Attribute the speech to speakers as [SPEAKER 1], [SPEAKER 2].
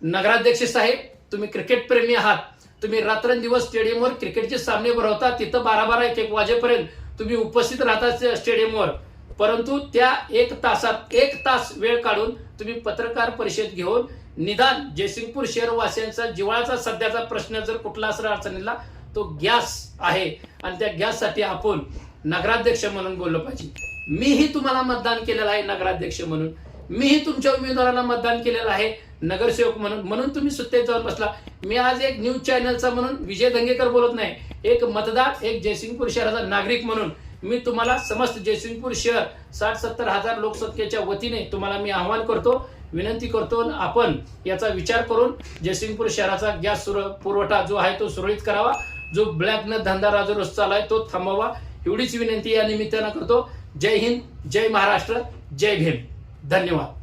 [SPEAKER 1] नगराध्यक्ष साहेब, तुम्ही क्रिकेट प्रेमी आहात, तुम्ही रात्रंदिवस स्टेडियमवर क्रिकेटचे सामने भरवता, तिथं 12-12 1-1 वाजेपर्यंत तुम्ही उपस्थित राहता स्टेडियमवर, परंतु त्या 1 तासात 1 तास वेळ काढून तुम्ही पत्रकार परिषद घेऊन निदान जयसिंगपूर शहरवासियांचा जिव्हाळ्याचा सध्याचा प्रश्न जर कुठला असला अडचणीला तो गॅस आहे आणि त्या गॅससाठी आपण नगराध्यक्ष म्हणून बोललो पाहिजे. मीही तुम्हाला मतदान केलेलं आहे नगराध्यक्ष म्हणून, मीही तुमच्या उमेदवाराला मतदान केलेलं आहे नगरसेवक म्हणून तुम्ही सुट्टीत जाऊन बसला. मी आज एक न्यूज चॅनलचा म्हणून विजय दंगेकर बोलत नाही, एक मतदार, एक जयसिंगपूर शहराचा नागरिक म्हणून मी तुम्हाला समस्त जयसिंगपूर शहर 60-70 हजार लोकसंख्येच्या वतीने तुम्हाला मी आवाहन करतो, विनंती करतो, आपण याचा विचार करून जयसिंगपूर शहराचा गॅस पुरवठा जो आहे तो सुरळीत करावा, जो ब्लॅकनं धंदा राजरोस चालू आहे तो थांबवा, एवढीच विनंती या निमित्तानं करतो. जय हिंद, जय महाराष्ट्र, जय भीम. धन्यवाद.